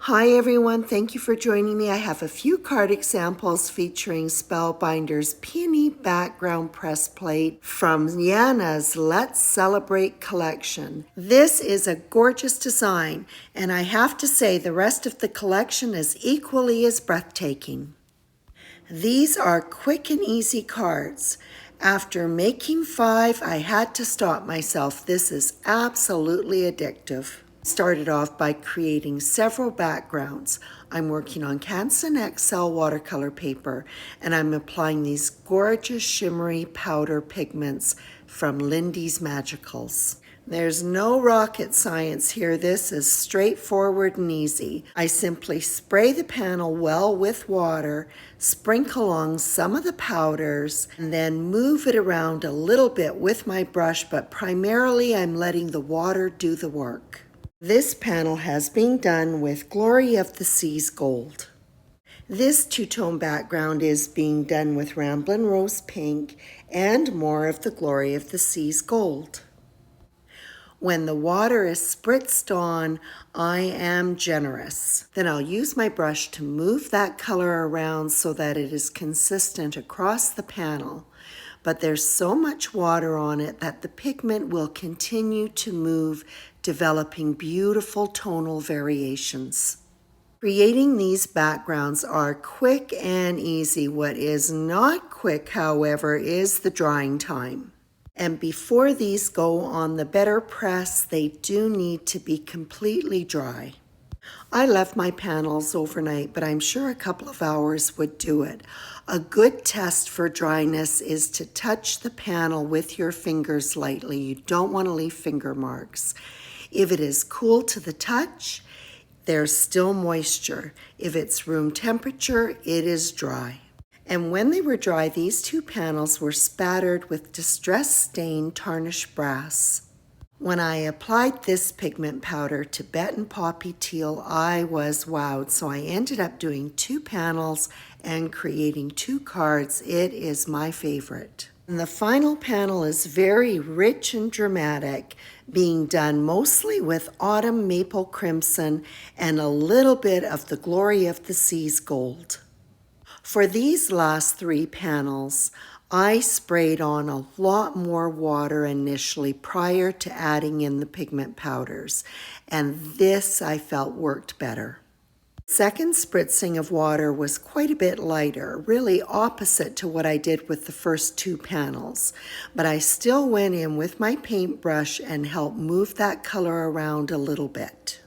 Hi everyone, thank you for joining me. I have a few card examples featuring Spellbinder's Peony Background Press Plate from Yana's Let's Celebrate collection. This is a gorgeous design, and I have to say the rest of the collection is equally as breathtaking. These are quick and easy cards. After making 5, I had to stop myself. This is absolutely addictive. Started off by creating several backgrounds. I'm working on Canson XL watercolor paper, and I'm applying these gorgeous shimmery powder pigments from Lindy's Magicals. There's no rocket science here. This is straightforward and easy. I simply spray the panel well with water, sprinkle on some of the powders, and then move it around a little bit with my brush, but primarily I'm letting the water do the work. This panel has been done with Glory of the Seas Gold. This two-tone background is being done with Ramblin' Rose Pink and more of the Glory of the Seas Gold. When the water is spritzed on, I am generous. Then I'll use my brush to move that color around so that it is consistent across the panel. But there's so much water on it that the pigment will continue to move, developing beautiful tonal variations. Creating these backgrounds are quick and easy. What is not quick, however, is the drying time. And before these go on the better press, they do need to be completely dry. I left my panels overnight, but I'm sure a couple of hours would do it. A good test for dryness is to touch the panel with your fingers lightly. You don't want to leave finger marks. If it is cool to the touch, there's still moisture. If it's room temperature, it is dry. And when they were dry, these two panels were spattered with distress stained tarnished brass. When I applied this pigment powder, Tibetan Poppy Teal, I was wowed. So I ended up doing 2 panels and creating 2 cards. It is my favorite. And the final panel is very rich and dramatic, being done mostly with Autumn Maple Crimson and a little bit of the Glory of the Seas Gold. For these last 3 panels, I sprayed on a lot more water initially prior to adding in the pigment powders, and this I felt worked better. Second spritzing of water was quite a bit lighter, really opposite to what I did with the first 2 panels, but I still went in with my paintbrush and helped move that color around a little bit.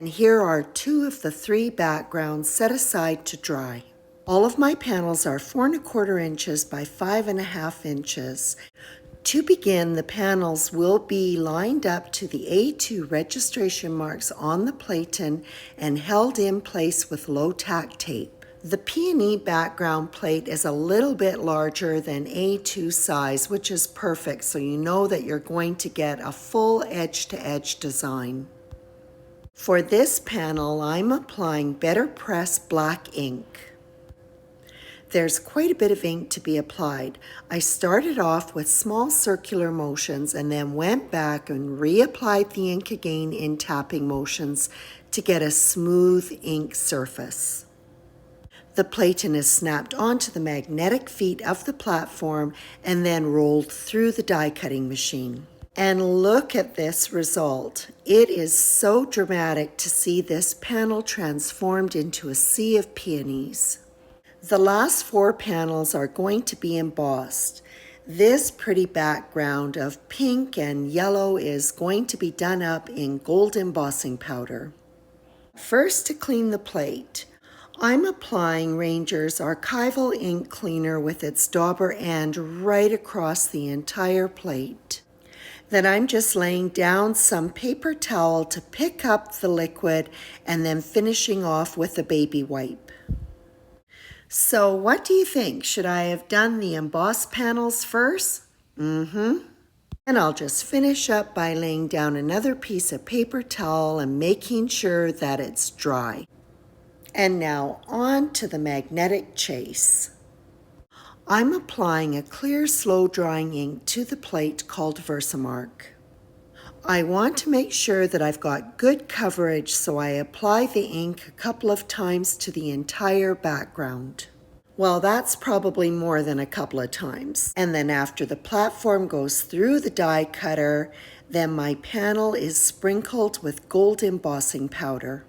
And here are 2 of the 3 backgrounds set aside to dry. All of my panels are 4 1/4 inches by 5 1/2 inches. To begin, the panels will be lined up to the A2 registration marks on the platen and held in place with low-tack tape. The Peony Background Plate is a little bit larger than A2 size, which is perfect, so you know that you're going to get a full edge-to-edge design. For this panel, I'm applying Better Press black ink. There's quite a bit of ink to be applied. I started off with small circular motions and then went back and reapplied the ink again in tapping motions to get a smooth ink surface. The platen is snapped onto the magnetic feet of the platform and then rolled through the die cutting machine. And look at this result. It is so dramatic to see this panel transformed into a sea of peonies. The last 4 panels are going to be embossed. This pretty background of pink and yellow is going to be done up in gold embossing powder. First, to clean the plate, I'm applying Ranger's Archival Ink Cleaner with its dauber end right across the entire plate. Then I'm just laying down some paper towel to pick up the liquid and then finishing off with a baby wipe. So what do you think? Should I have done the embossed panels first? And I'll just finish up by laying down another piece of paper towel and making sure that it's dry. And now on to the magnetic chase. I'm applying a clear, slow drying ink to the plate called Versamark. I want to make sure that I've got good coverage, so I apply the ink a couple of times to the entire background. Well, that's probably more than a couple of times. And then after the platform goes through the die cutter, then my panel is sprinkled with gold embossing powder.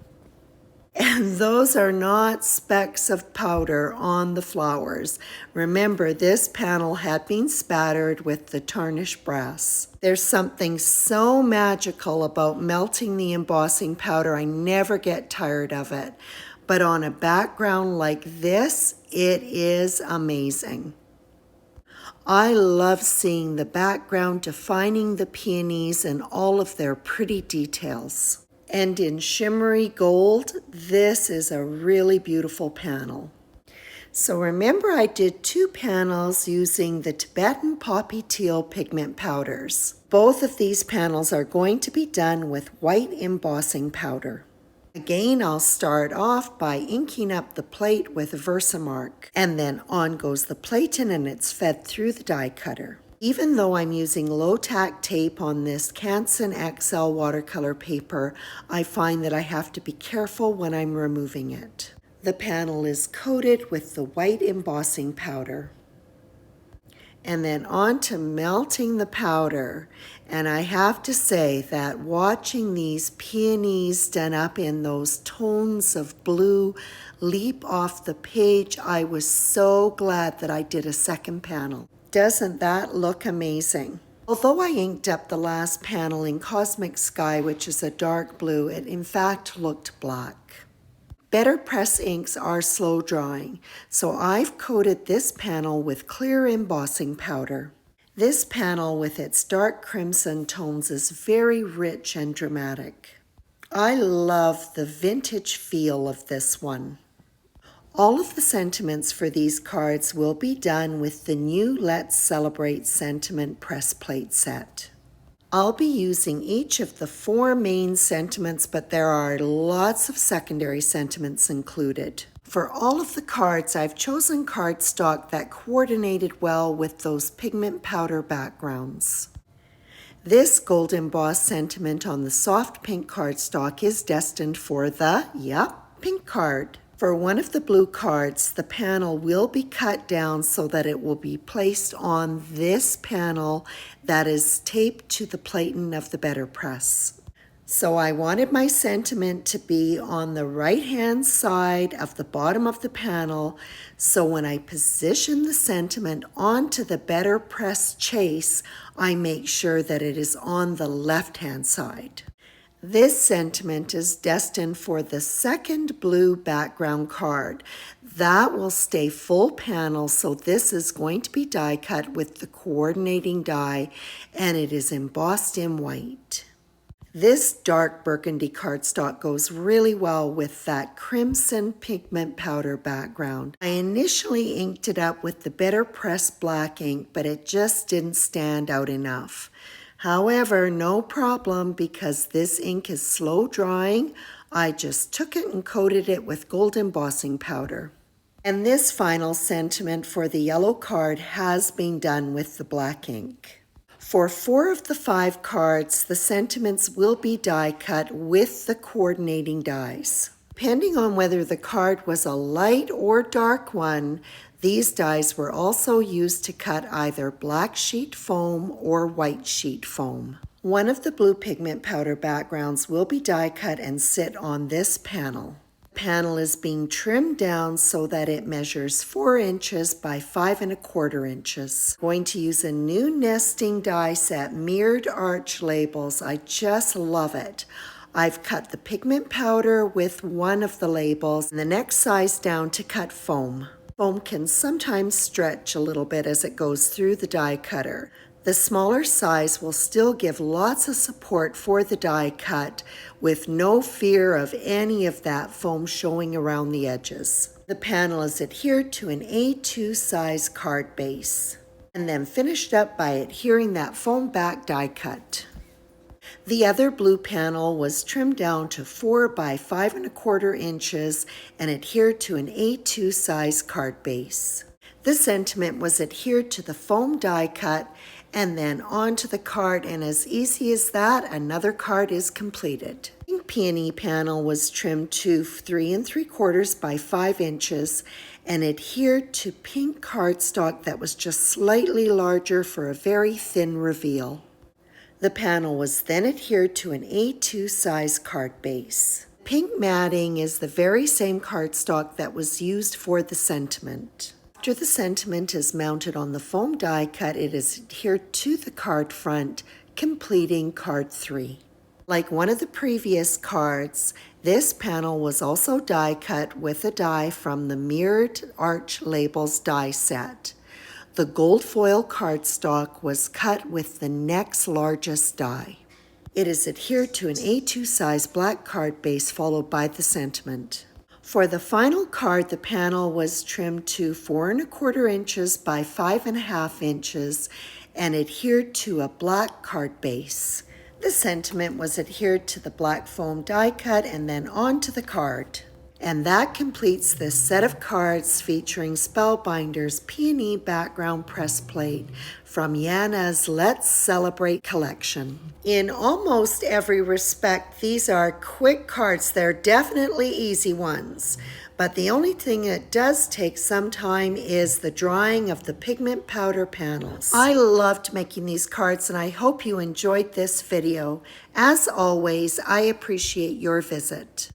And those are not specks of powder on the flowers. Remember, this panel had been spattered with the tarnished brass. There's something so magical about melting the embossing powder. I never get tired of it. But on a background like this, it is amazing. I love seeing the background defining the peonies and all of their pretty details. And in shimmery gold, this is a really beautiful panel. So remember, I did 2 panels using the Tibetan Poppy Teal pigment powders. Both of these panels are going to be done with white embossing powder. Again, I'll start off by inking up the plate with Versamark, and then on goes the platen and it's fed through the die cutter. Even though I'm using low-tack tape on this Canson XL watercolor paper, I find that I have to be careful when I'm removing it. The panel is coated with the white embossing powder. And then on to melting the powder. And I have to say that watching these peonies done up in those tones of blue leap off the page, I was so glad that I did a second panel. Doesn't that look amazing? Although I inked up the last panel in Cosmic Sky, which is a dark blue, it in fact looked black. Better press inks are slow drying, so I've coated this panel with clear embossing powder. This panel with its dark crimson tones is very rich and dramatic. I love the vintage feel of this one. All of the sentiments for these cards will be done with the new Let's Celebrate Sentiment Press Plate set. I'll be using each of the 4 main sentiments, but there are lots of secondary sentiments included. For all of the cards, I've chosen cardstock that coordinated well with those pigment powder backgrounds. This gold embossed sentiment on the soft pink cardstock is destined for the, pink card. For one of the blue cards, the panel will be cut down so that it will be placed on this panel that is taped to the platen of the Better Press. So I wanted my sentiment to be on the right-hand side of the bottom of the panel, so when I position the sentiment onto the Better Press chase, I make sure that it is on the left-hand side. This sentiment is destined for the second blue background card. That will stay full panel, so this is going to be die cut with the coordinating die, and it is embossed in white. This dark burgundy cardstock goes really well with that crimson pigment powder background. I initially inked it up with the Better Press black ink, but it just didn't stand out enough. However, no problem, because this ink is slow drying. I just took it and coated it with gold embossing powder. And this final sentiment for the yellow card has been done with the black ink. For 4 of the 5 cards, the sentiments will be die cut with the coordinating dies. Depending on whether the card was a light or dark one, these dies were also used to cut either black sheet foam or white sheet foam. One of the blue pigment powder backgrounds will be die cut and sit on this panel. The panel is being trimmed down so that it measures 4 inches by 5 1/4 inches. Going to use a new nesting die set, mirrored arch labels. I just love it. I've cut the pigment powder with one of the labels and the next size down to cut foam. Foam can sometimes stretch a little bit as it goes through the die cutter. The smaller size will still give lots of support for the die cut with no fear of any of that foam showing around the edges. The panel is adhered to an A2 size card base and then finished up by adhering that foam back die cut. The other blue panel was trimmed down to 4 by 5 1/4 inches and adhered to an A2 size card base. The sentiment was adhered to the foam die cut and then onto the card, and as easy as that, another card is completed. The pink peony panel was trimmed to 3 3/4 by 5 inches and adhered to pink cardstock that was just slightly larger for a very thin reveal. The panel was then adhered to an A2 size card base. Pink matting is the very same cardstock that was used for the sentiment. After the sentiment is mounted on the foam die cut, it is adhered to the card front, completing card 3. Like one of the previous cards, this panel was also die cut with a die from the Mirrored Arch Labels die set. The gold foil cardstock was cut with the next largest die. It is adhered to an A2 size black card base followed by the sentiment. For the final card, the panel was trimmed to 4 1/4 inches by 5 1/2 inches and adhered to a black card base. The sentiment was adhered to the black foam die cut and then onto the card. And that completes this set of cards featuring Spellbinder's Peony Background Press Plate from Yana's Let's Celebrate collection. In almost every respect, these are quick cards. They're definitely easy ones. But the only thing that does take some time is the drying of the pigment powder panels. I loved making these cards and I hope you enjoyed this video. As always, I appreciate your visit.